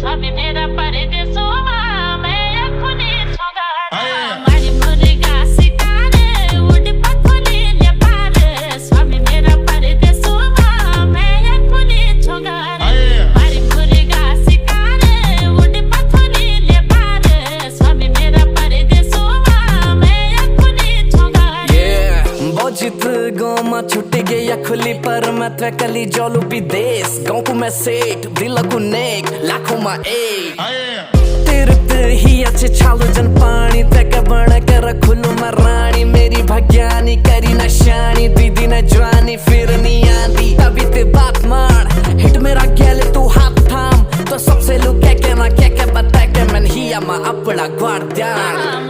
स्वामी मेरा परदेसोवा मैं अखुनी छोगाड़ा मारी मुर्गा सितारे उड़ पखुली ले पारे स्वामी मेरा परदेसोवा मैं अखुनी छोगाड़ा मारी मुर्गा सितारे उड़ पखुली ले पारे स्वामी मेरा परदेसोवा मैं अखुनी छोगाड़ा बजित गाँव में छुट्टी गया खुली पर मैं कली जोलू भी देश गाँव को मैं सेठ दिल को नेक लाखों में एक तेरे ही अच्छे छालो जन पानी तक बना कर खुलू मैं रानी मेरी भग्यानी करी न शानी दीदी न जवानी फिर नहीं आंदी तभी ते बात मार हिट मेरा गैले तू हाथ थाम तो सबसे लोग क्या कहना क्या क्या बता के मैं ही अपना ग्वार ध्यान